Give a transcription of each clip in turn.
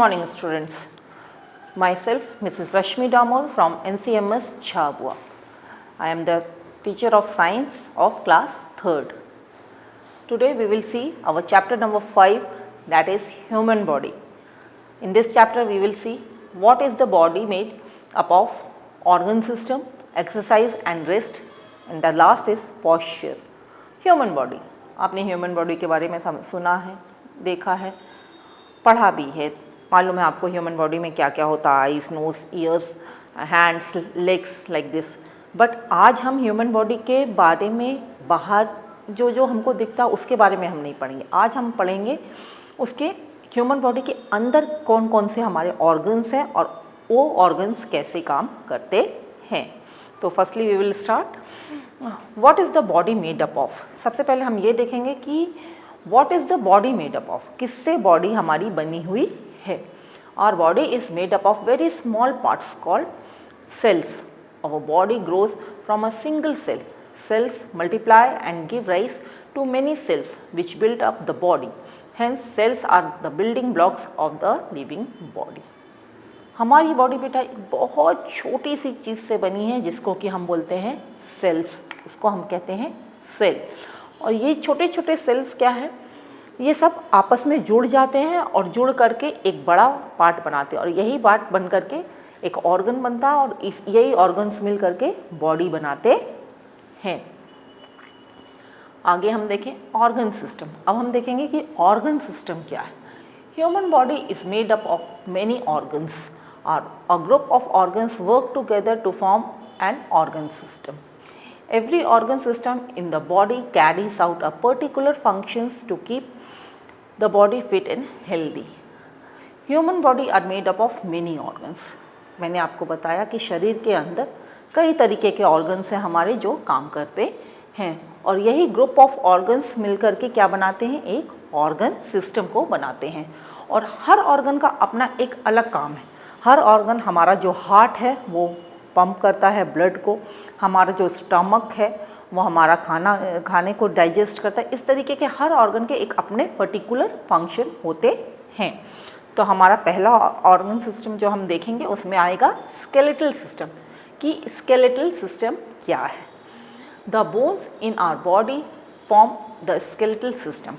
Morning students, myself Mrs. Rashmi Damor from NCMS Chabua. I am the teacher of science of class 3rd. Today we will see our chapter number 5, that is human body. In this chapter we will see what is the body made up of: organ system, exercise and rest, and the last is posture. Human body, आपने human body के बारे में सुना है, देखा है, पढ़ा भी है, मालूम है आपको ह्यूमन बॉडी में क्या क्या होता है, eyes, nose, ears, hands, legs, like this. But आज हम ह्यूमन बॉडी के बारे में बाहर जो हमको दिखता है उसके बारे में हम नहीं पढ़ेंगे. आज हम पढ़ेंगे उसके ह्यूमन बॉडी के अंदर कौन कौन से हमारे ऑर्गन्स हैं और वो ऑर्गन्स कैसे काम करते हैं. तो firstly we will start what is the body made up of. सबसे पहले हम ये देखेंगे कि what is the body made up of, किससे बॉडी हमारी बनी हुई है. Our body is made up of very small parts called cells. Our body grows from a single cell. Cells multiply and give rise to many cells which build up the body. Hence cells are the building blocks of the living body. हमारी body बेटा एक बहुत छोटी सी चीज़ से बनी है जिसको कि हम बोलते हैं सेल्स. इसको हम कहते हैं सेल. और ये छोटे छोटे सेल्स क्या है, ये सब आपस में जुड़ जाते हैं और जुड़ करके एक बड़ा पार्ट बनाते हैं और यही पार्ट बन करके एक ऑर्गन बनता है और यही ऑर्गन्स मिल करके बॉडी बनाते हैं. आगे हम देखें ऑर्गन सिस्टम. अब हम देखेंगे कि ऑर्गन सिस्टम क्या है. Human body is made up of many organs और a group of organs work together to form an organ system. Every organ system in the body carries out a particular functions to keep the body fit and healthy. Human body are made up of many organs. मैंने आपको बताया कि शरीर के अंदर कई तरीके के ऑर्गन्स हैं हमारे जो काम करते हैं और यही ग्रुप ऑफ ऑर्गन्स मिलकर के क्या बनाते हैं, एक ऑर्गन सिस्टम को बनाते हैं. और हर ऑर्गन का अपना एक अलग काम है. हर ऑर्गन, हमारा जो हार्ट है वो पंप करता है ब्लड को, हमारा जो स्टमक है वो हमारा खाने को डाइजेस्ट करता है. इस तरीके के हर ऑर्गन के एक अपने पर्टिकुलर फंक्शन होते हैं. तो हमारा पहला ऑर्गन सिस्टम जो हम देखेंगे उसमें आएगा स्केलेटल सिस्टम. कि स्केलेटल सिस्टम क्या है. The bones in our body form the skeletal system.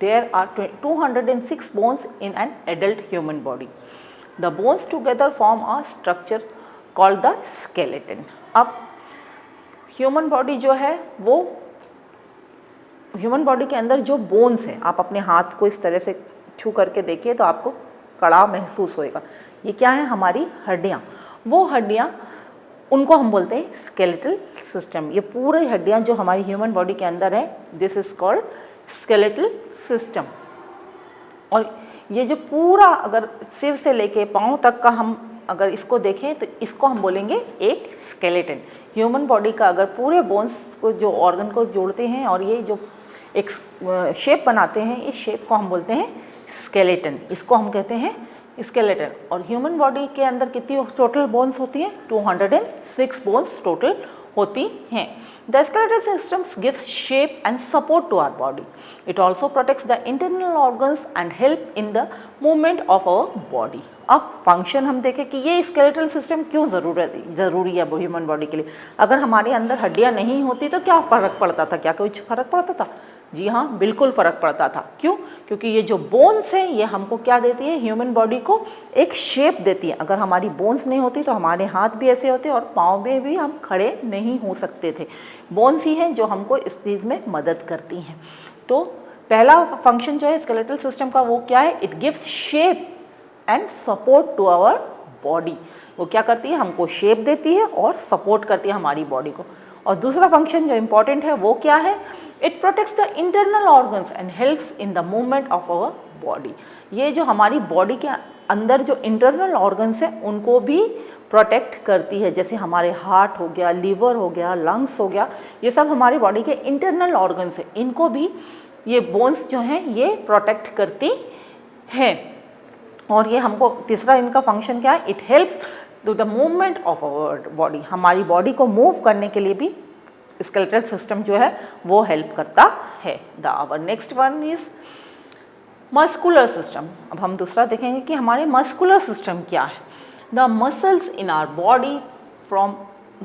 There are 206 bones in an adult human body. The bones together form a structure called the skeleton. अब human body जो है वो, human body के अंदर जो bones हैं, आप अपने हाथ को इस तरह से छू करके देखिए तो आपको कड़ा महसूस होएगा. ये क्या है, हमारी हड्डियाँ. वो हड्डियाँ, उनको हम बोलते हैं स्केलेटल सिस्टम. ये पूरी हड्डियाँ जो हमारी ह्यूमन बॉडी के अंदर है, this is called skeletal system. और ये जो पूरा, अगर सिर से लेके पाँव तक का हम अगर इसको देखें तो इसको हम बोलेंगे एक स्केलेटन. ह्यूमन बॉडी का अगर पूरे बोन्स को, जो ऑर्गन को जोड़ते हैं और ये जो एक शेप बनाते हैं, इस शेप को हम बोलते हैं स्केलेटन. इसको हम कहते हैं स्केलेटन. और ह्यूमन बॉडी के अंदर कितनी टोटल बोन्स होती हैं, 206 बोन्स टोटल होती हैं. The skeletal systems gives shape and support to our body. It also protects the internal organs and help in the movement of our body. अब function हम देखें कि ये स्केलेटल सिस्टम क्यों ज़रूरी है ह्यूमन बॉडी के लिए. अगर हमारे अंदर हड्डियाँ नहीं होती तो क्या फ़र्क पड़ता था, क्या कुछ फ़र्क पड़ता था? जी हाँ, बिल्कुल फ़र्क पड़ता था. क्यों? क्योंकि ये जो बोन्स हैं ये हमको क्या देती है, ह्यूमन बॉडी को एक शेप देती है. अगर हमारी बोन्स नहीं होती तो हमारे हाथ भी ऐसे होते और पाँव में भी हम खड़े नहीं हो सकते थे. बोन्स ही हैं जो हमको इस चीज़ में मदद करती हैं. तो पहला फंक्शन जो है स्केलेटल सिस्टम का वो क्या है, it gives shape and support to our body. वो क्या करती है, हमको शेप देती है और सपोर्ट करती है हमारी बॉडी को. और दूसरा फंक्शन जो इम्पॉर्टेंट है वो क्या है, it protects the internal organs and helps in the movement of our body. ये जो हमारी बॉडी के अंदर जो इंटरनल ऑर्गन्स हैं उनको भी प्रोटेक्ट करती है. जैसे हमारे हार्ट हो गया, लीवर हो गया, लंग्स हो गया, ये सब हमारी बॉडी के इंटरनल ऑर्गन्स हैं. इनको भी ये बोन्स जो हैं ये प्रोटेक्ट करती हैं. और ये हमको तीसरा इनका फंक्शन क्या है, it helps to the movement of our body. हमारी बॉडी को मूव करने के लिए भी स्केलेटल सिस्टम जो है वो हेल्प करता है. The our next one is muscular system, अब हम दूसरा देखेंगे कि हमारे मस्कुलर सिस्टम क्या है। The muscles in our body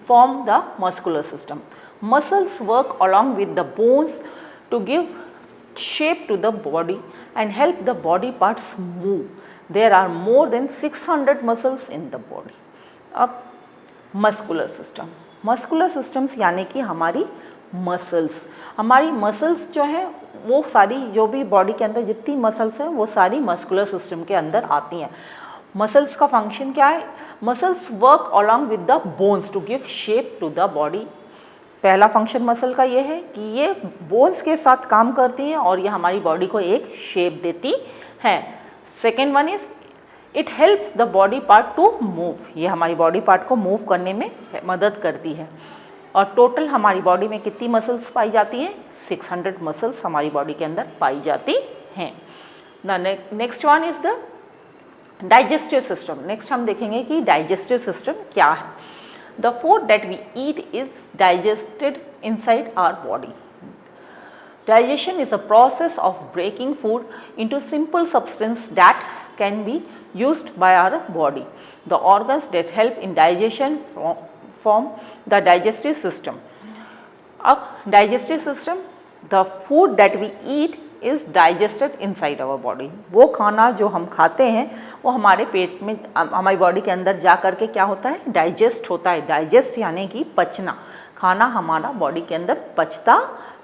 form the muscular system. Muscles work along with the bones to give shape to the body and help the body parts move. There are more than 600 muscles in the body. अब muscular system, muscular systems यानी कि हमारी muscles जो है वो सारी, जो भी बॉडी के अंदर जितनी मसल्स हैं वो सारी मस्कुलर सिस्टम के अंदर आती हैं। मसल्स का फंक्शन क्या है? Muscles work along with the bones to give shape to the body. पहला फंक्शन मसल का ये है कि ये बोन्स के साथ काम करती है और ये हमारी बॉडी को एक शेप देती है। Second one is it helps the body part two move, ये हमारी बॉडी पार्ट को मूव करने में मदद करती है। और टोटल हमारी बॉडी में कितनी मसल्स पाई जाती हैं? 600 मसल्स हमारी बॉडी के अंदर पाई जाती हैं। Next one is the digestive system. Next हम देखेंगे कि डाइजेस्टिव सिस्टम क्या है। The food that we eat is digested inside our body. Digestion is a process of breaking food into simple substance that can be used by our body. The organs that help in digestion form the digestive system. अब digestive system, the food that we eat is digested inside our body. वो खाना जो हम खाते हैं वो हमारे पेट में, हमारी बॉडी के अंदर जा कर के क्या होता है? डाइजेस्ट होता है। डाइजेस्ट यानी कि पचना, खाना हमारा बॉडी के अंदर पचता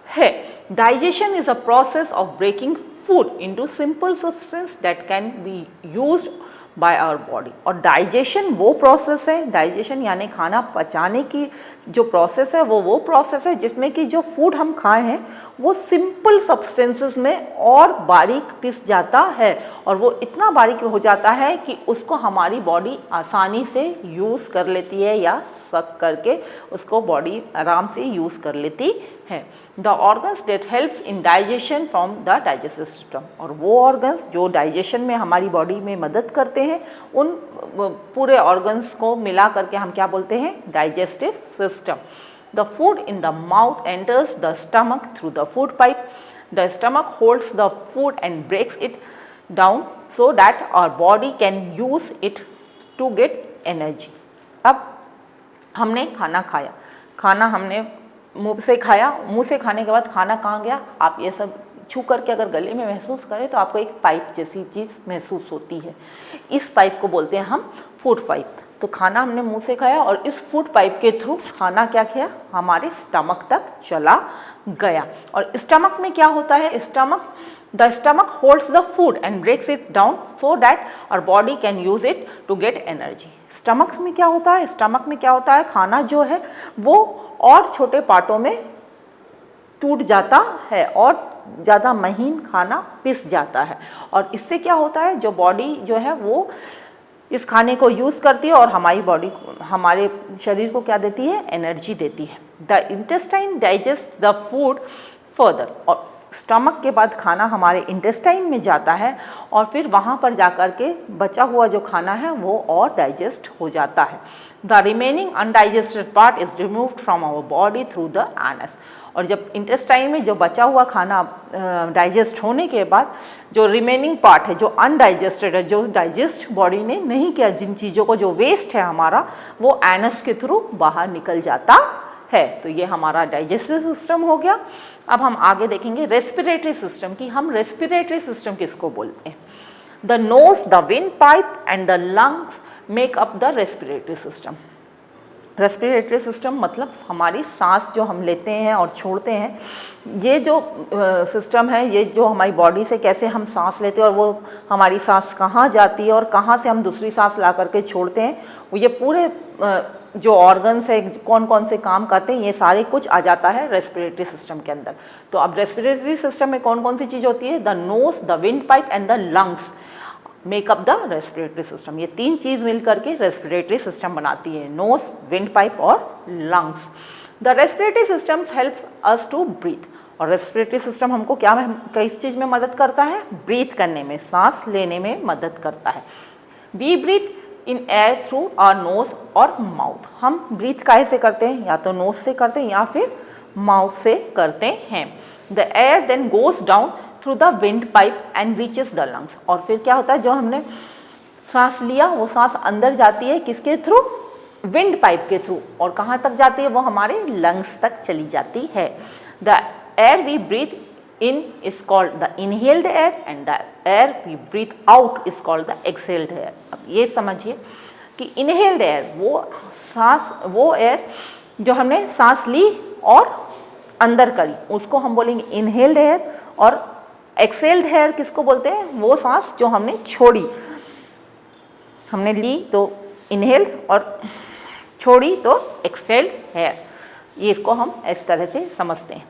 है। Digestion is a process of breaking food into simple substance that can be used by our body. और डाइजेशन वो प्रोसेस है, डाइजेशन यानी खाना पचाने की जो प्रोसेस है वो प्रोसेस है जिसमें कि जो फूड हम खाए हैं वो सिंपल सब्सटेंसेस में और बारीक पिस जाता है, और वो इतना बारीक हो जाता है कि उसको हमारी बॉडी आसानी से यूज़ कर लेती है, या सक करके उसको बॉडी आराम से यूज़ कर लेती है। The organs that helps in digestion from the digestive system, और वो ऑर्गन्स जो डाइजेशन में हमारी बॉडी में मदद करते हैं उन पूरे ऑर्गन्स को मिला करके हम क्या बोलते हैं? Digestive system. The food in the mouth enters the stomach through the food pipe. The stomach holds the food and breaks it down so that our body can use it to get energy. अब हमने खाना खाया, खाना हमने मुंह से खाया, मुंह से खाने के बाद खाना कहाँ गया? आप ये सब छू करके अगर गले में महसूस करें तो आपको एक पाइप जैसी चीज़ महसूस होती है। इस पाइप को बोलते हैं हम फूड पाइप। तो खाना हमने मुंह से खाया और इस फूड पाइप के थ्रू खाना क्या किया? हमारे स्टमक तक चला गया। और स्टमक में क्या होता है? The stomach holds the food and breaks it down so that our body can use it to get energy. Stomach में क्या होता है? स्टमक में क्या होता है? खाना जो है वो और छोटे पार्टों में टूट जाता है और ज़्यादा महीन खाना पिस जाता है, और इससे क्या होता है? जो बॉडी जो है वो इस खाने को यूज़ करती है और हमारी बॉडी, हमारे शरीर को क्या देती है? एनर्जी देती है। The intestine digest the food further, और स्टमक के बाद खाना हमारे इंटेस्टाइन में जाता है और फिर वहाँ पर जाकर के बचा हुआ जो खाना है वो और डाइजेस्ट हो जाता है। The remaining undigested part is removed from our body through the anus. और जब इंटेस्टाइन में जो बचा हुआ खाना डाइजेस्ट होने के बाद जो रिमेनिंग पार्ट है, जो अनडाइजेस्टेड है, जो डाइजेस्ट बॉडी ने नहीं किया, जिन चीज़ों को जो वेस्ट है हमारा, वो एनस के थ्रू बाहर निकल जाता है। तो ये हमारा डाइजेस्टिव सिस्टम हो गया। अब हम आगे देखेंगे रेस्पिरेटरी सिस्टम की। हम रेस्पिरेटरी सिस्टम किसको बोलते हैं? The nose, the wind pipe and the lungs make up the respiratory system. Respiratory system मतलब हमारी सांस जो हम लेते हैं और छोड़ते हैं, ये जो सिस्टम है, ये जो हमारी बॉडी से कैसे हम सांस लेते हैं और वो हमारी सांस कहाँ जाती है और कहाँ से हम दूसरी सांस ला करके छोड़ते हैं, वो ये पूरे जो ऑर्गन्स है कौन कौन से काम करते हैं, ये सारे कुछ आ जाता है रेस्पिरेटरी सिस्टम के अंदर। तो अब रेस्पिरेटरी सिस्टम में कौन कौन सी चीज़ होती है? The nose, the wind pipe and the lungs make up the respiratory system. ये तीन चीज़ मिल करके रेस्पिरेटरी सिस्टम बनाती है, नोज, विंड पाइप और lungs. The respiratory systems helps us to breathe. और रेस्पिरेटरी सिस्टम हमको क्या किस चीज़ में मदद करता है? ब्रीथ करने में, सांस लेने में मदद करता है। We breathe in air through our nose और माउथ। हम ब्रीथ काहे से करते हैं? या तो नोज से करते हैं या फिर माउथ से करते हैं। The air then goes down through the wind pipe and reaches the lungs. और फिर क्या होता है, जो हमने सांस लिया वो सांस अंदर जाती है किसके थ्रू, विंड पाइप के थ्रू, और कहाँ तक जाती है, वो हमारे लंग्स तक चली जाती है। The air we breathe in is called the inhaled air and the air we breathe out is called the exhaled air। अब ये समझिए कि inhaled air वो एयर जो हमने सांस ली और अंदर करी उसको हम बोलेंगे inhaled air, और exhaled air किसको बोलते हैं, वो सांस जो हमने छोड़ी, हमने ली तो inhaled और छोड़ी तो exhaled air। ये इसको हम इस तरह से समझते हैं।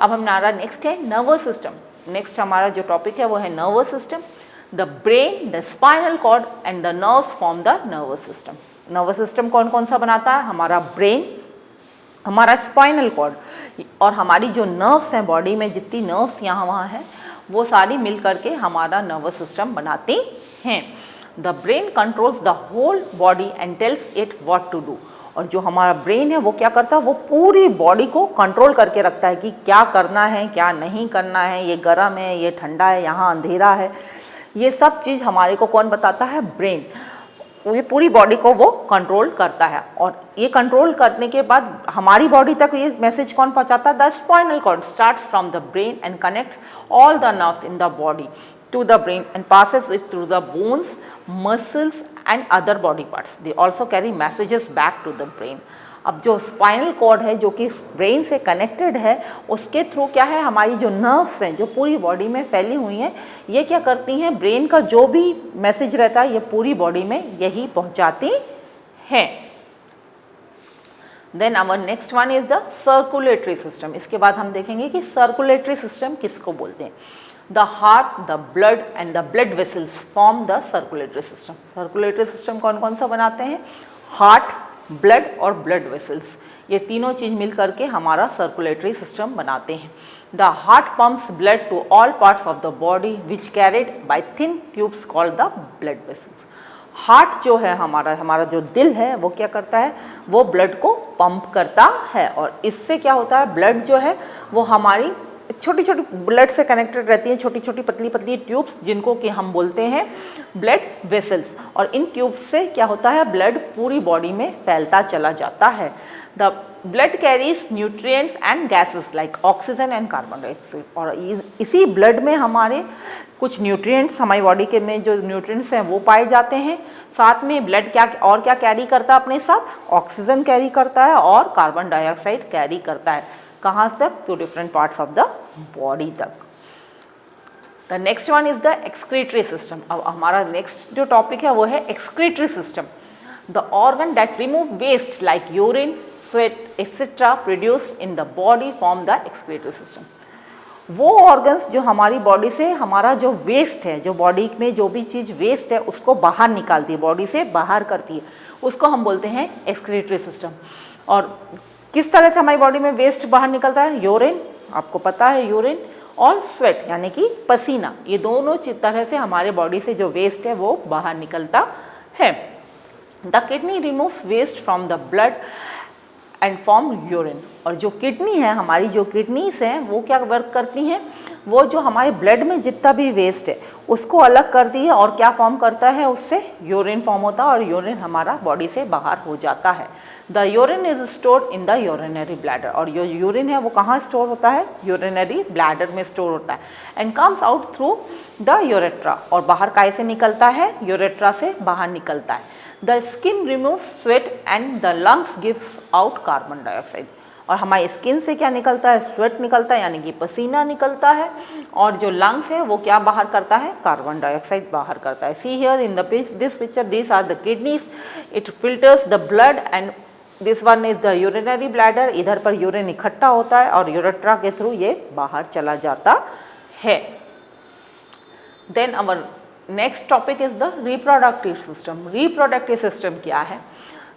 अब हमारा नेक्स्ट है नर्वस सिस्टम। नेक्स्ट हमारा जो टॉपिक है वो है nervous system. The brain, the spinal cord and the nerves form the nervous system. Nervous system कौन कौन सा बनाता है, हमारा ब्रेन, हमारा स्पाइनल कॉर्ड और हमारी जो नर्व्स हैं बॉडी में, जितनी नर्व्स यहाँ वहाँ हैं वो सारी मिल करके हमारा नर्वस सिस्टम बनाती हैं। The brain controls the whole body and tells it what to do. और जो हमारा ब्रेन है वो क्या करता है, वो पूरी बॉडी को कंट्रोल करके रखता है कि क्या करना है क्या नहीं करना है, ये गर्म है ये ठंडा है, यहाँ अंधेरा है, ये सब चीज़ हमारे को कौन बताता है, ब्रेन। ये पूरी बॉडी को वो कंट्रोल करता है। और ये कंट्रोल करने के बाद हमारी बॉडी तक ये मैसेज कौन पहुँचाता है, the spinal cord starts from the brain and connects all the nerves in the body to the brain and passes it through the bones, muscles and other body parts. They also carry messages back to the brain. अब जो spinal cord है जो कि brain से connected है, उसके through क्या है, हमारी जो नर्व्स हैं जो पूरी बॉडी में फैली हुई हैं, ये क्या करती हैं, ब्रेन का जो भी मैसेज रहता है ये पूरी बॉडी में यही पहुंचाती हैं। Then our next one is the circulatory system. इसके बाद हम देखेंगे कि सर्कुलेटरी सिस्टम किसको बोलते हैं। The heart, the blood and the blood vessels form the circulatory system. Circulatory system कौन कौन सा बनाते हैं, हार्ट, ब्लड और ब्लड वेसल्स, ये तीनों चीज़ मिल करके हमारा सर्कुलेटरी सिस्टम बनाते हैं। The heart pumps blood to all parts of the body which carried by thin tubes called the blood vessels. Heart जो है हमारा जो दिल है वो क्या करता है, वो ब्लड को पंप करता है, और इससे क्या होता है, ब्लड जो है वो हमारी छोटी छोटी ब्लड से कनेक्टेड रहती हैं, छोटी छोटी पतली पतली ट्यूब्स जिनको कि हम बोलते हैं ब्लड वेसल्स। और इन ट्यूब्स से क्या होता है, ब्लड पूरी बॉडी में फैलता चला जाता है। The blood carries nutrients and gases like oxygen and carbon dioxide. और इसी ब्लड में हमारे कुछ न्यूट्रिएंट्स, हमारी बॉडी के में जो न्यूट्रिएंट्स हैं वो पाए जाते हैं। साथ में ब्लड क्या कैरी करता है अपने साथ, ऑक्सीजन कैरी करता है और कार्बन डाइऑक्साइड कैरी करता है। कहाँ तक, to different parts of the body तक। The next one is the excretory system. अब हमारा नेक्स्ट जो टॉपिक है वो है excretory system. The organ that remove waste like urine, sweat etcetera produced in the body form the excretory system. वो organs जो हमारी बॉडी से हमारा जो वेस्ट है, जो बॉडी में जो भी चीज़ वेस्ट है उसको बाहर निकालती है, बॉडी से बाहर करती है, उसको हम बोलते हैं एक्सक्रीटरी सिस्टम। और किस तरह से हमारी बॉडी में वेस्ट बाहर निकलता है, यूरिन, आपको पता है यूरिन, और स्वेट यानी कि पसीना, ये दोनों तरह से हमारे बॉडी से जो वेस्ट है वो बाहर निकलता है। The kidney removes waste from the blood and form urine. और जो किडनी है, हमारी जो किडनीज हैं वो क्या वर्क करती हैं, वो जो हमारे ब्लड में जितना भी वेस्ट है उसको अलग करती है और क्या फॉर्म करता है, उससे यूरिन फॉर्म होता है और यूरिन हमारा बॉडी से बाहर हो जाता है। The urine is stored in the urinary bladder. और जो यूरिन है वो कहाँ स्टोर होता है, यूरिनरी ब्लैडर में स्टोर होता है। And comes out through the urethra. और बाहर काय से निकलता है, यूरेट्रा से बाहर निकलता है। The skin remove sweat and the lungs gives out carbon dioxide. और हमारी स्किन से क्या निकलता है, स्वेट निकलता है यानी कि पसीना निकलता है, और जो लंग्स है वो क्या बाहर करता है, कार्बन डाइऑक्साइड बाहर करता है। See here in this picture, this are the kidneys, it filters the blood and this one is the urinary bladder. इधर पर यूरिन इकट्ठा होता है और यूरेट्रा के थ्रू ये बाहर चला जाता है। Then our next topic is the reproductive system. Reproductive system क्या है,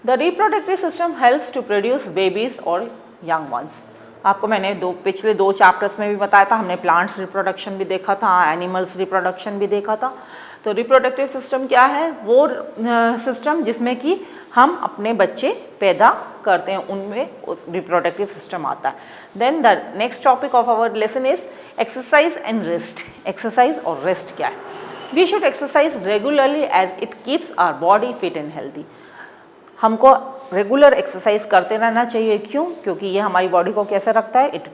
the reproductive system helps to produce babies और यंग वंस। आपको मैंने पिछले दो चैप्टर्स में भी बताया था, हमने प्लांट्स रिप्रोडक्शन भी देखा था, एनिमल्स रिप्रोडक्शन भी देखा था। तो रिप्रोडक्टिव सिस्टम क्या है? वो सिस्टम जिसमें कि हम अपने बच्चे पैदा करते हैं, उनमें रिप्रोडक्टिव सिस्टम आता है। Then the next topic of our lesson is exercise and rest. Exercise और रेस्ट क्या है? We should exercise regularly as it keeps our body fit and healthy. हमको रेगुलर एक्सरसाइज करते रहना चाहिए। क्यों? क्योंकि ये हमारी बॉडी को कैसे रखता है? It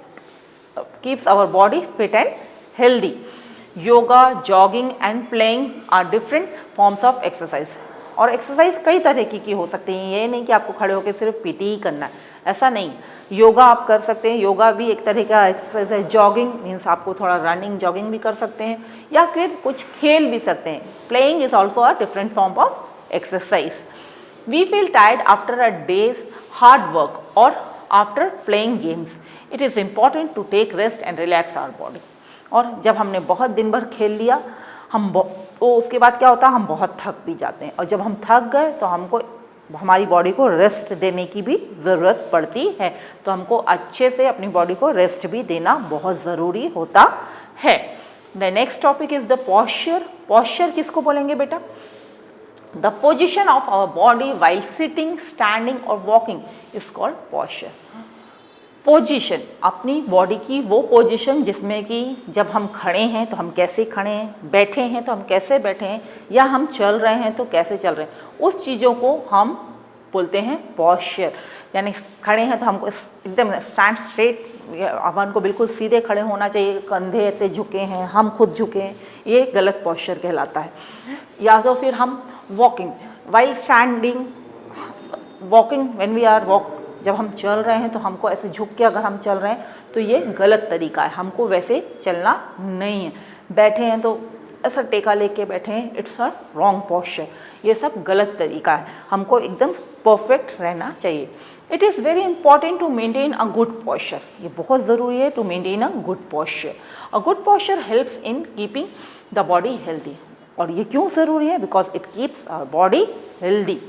keeps our body fit and healthy. Yoga, jogging and playing are different forms of exercise. और एक्सरसाइज कई तरह की हो सकती हैं। ये नहीं कि आपको खड़े होकर सिर्फ पीटी ही करना है, ऐसा नहीं। योगा आप कर सकते हैं, योगा भी एक तरह का एक्सरसाइज है। जॉगिंग मीन्स आपको थोड़ा रनिंग जॉगिंग भी कर सकते हैं, या फिर कुछ खेल भी सकते हैं। Playing is also a different form of exercise. We feel tired after a day's hard work or after playing games. It is important to take rest and relax our body. और जब हमने बहुत दिन भर खेल लिया, तो उसके बाद क्या होता है? हम बहुत थक भी जाते हैं, और जब हम थक गए तो हमको हमारी बॉडी को रेस्ट देने की भी ज़रूरत पड़ती है। तो हमको अच्छे से अपनी बॉडी को रेस्ट भी देना बहुत ज़रूरी होता है। The next topic is the posture. Posture किसको बोलेंगे बेटा? The position of our body while sitting, standing or walking is called posture. Position, अपनी बॉडी की वो पोजीशन जिसमें कि जब हम खड़े हैं तो हम कैसे खड़े हैं, बैठे हैं तो हम कैसे बैठे हैं, या हम चल रहे हैं तो कैसे चल रहे हैं, उस चीज़ों को हम बोलते हैं पॉस्चर। यानी खड़े हैं तो हमको एकदम स्टैंड स्ट्रेट, अपन को बिल्कुल सीधे खड़े होना चाहिए, कंधे ऐसे झुके हैं, हम खुद झुके हैं, ये गलत पॉस्चर कहलाता है। या तो फिर हम walking, while standing, walking when we are walk, जब हम चल रहे हैं तो हमको ऐसे झुक के अगर हम चल रहे हैं तो ये गलत तरीका है, हमको वैसे चलना नहीं है। बैठे हैं तो ऐसा टेका लेके बैठे हैं, इट्स अ रॉन्ग पॉस्चर, ये सब गलत तरीका है, हमको एकदम परफेक्ट रहना चाहिए। It is very important to maintain a good posture, ये बहुत ज़रूरी है to maintain a good posture. A good posture helps in keeping the body healthy. और ये क्यों ज़रूरी है? Because it keeps our body healthy.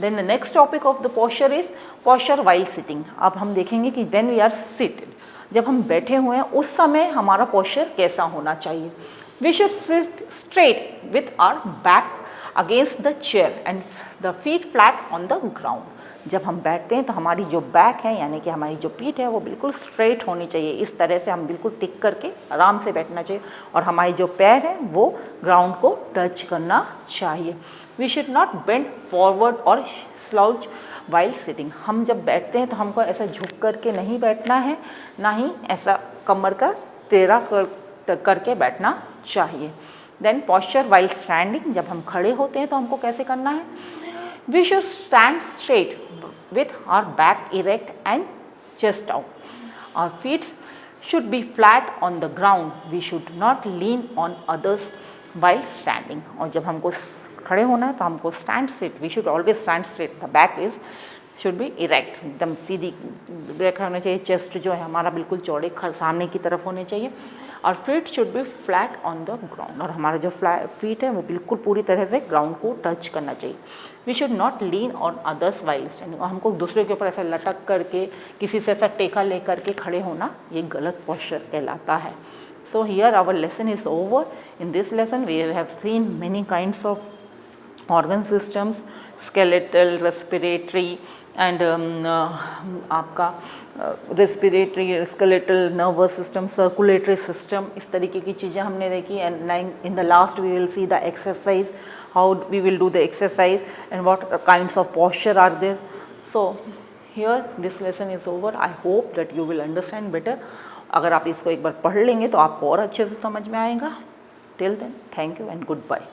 Then the next topic of the posture is posture while sitting. अब हम देखेंगे कि when we are seated, जब हम बैठे हुए हैं उस समय हमारा पॉस्चर कैसा होना चाहिए। We should sit straight with our back against the chair and the feet flat on the ground. जब हम बैठते हैं तो हमारी जो बैक है, यानी कि हमारी जो पीठ है, वो बिल्कुल स्ट्रेट होनी चाहिए। इस तरह से हम बिल्कुल टिक करके आराम से बैठना चाहिए, और हमारी जो पैर है वो ग्राउंड को टच करना चाहिए। We should not bend forward और स्लाउच वाइल सिटिंग। हम जब बैठते हैं तो हमको ऐसा झुक करके नहीं बैठना है, ना ही ऐसा कमर का टेढ़ा करके बैठना चाहिए। देन पॉस्चर वाइल स्टैंडिंग, जब हम खड़े होते हैं तो हमको कैसे करना है? We should stand straight with our back erect and chest out. Our feet should be flat on the ground. We should not lean on others while standing. और जब हमको खड़े होना है तो हमको stand straight. We should always stand straight. The back is should be erect. एकदम सीधी back होना चाहिए। चेस्ट जो है हमारा बिल्कुल चौड़े सामने की तरफ होने चाहिए। और feet should be flat on the ground, और हमारा जो फीट है वो बिल्कुल पूरी तरह से ग्राउंड को टच करना चाहिए। We should not lean on others while standing, और हमको दूसरे के ऊपर ऐसा लटक करके किसी से ऐसा टेका ले करके खड़े होना, ये गलत पोस्चर कहलाता है। So here our lesson is over. In this lesson we have seen many kinds of organ systems, skeletal, respiratory and आपका respiratory, skeletal, nervous system, circulatory system, इस तरीके की चीज़ें हमने देखी। and in the last we will see the exercise, how we will do the exercise and what kinds of posture are there. So here this lesson is over. I hope that you will understand better. अगर आप इसको एक बार पढ़ लेंगे तो आपको और अच्छे से समझ में आएगा। Till then, thank you and goodbye.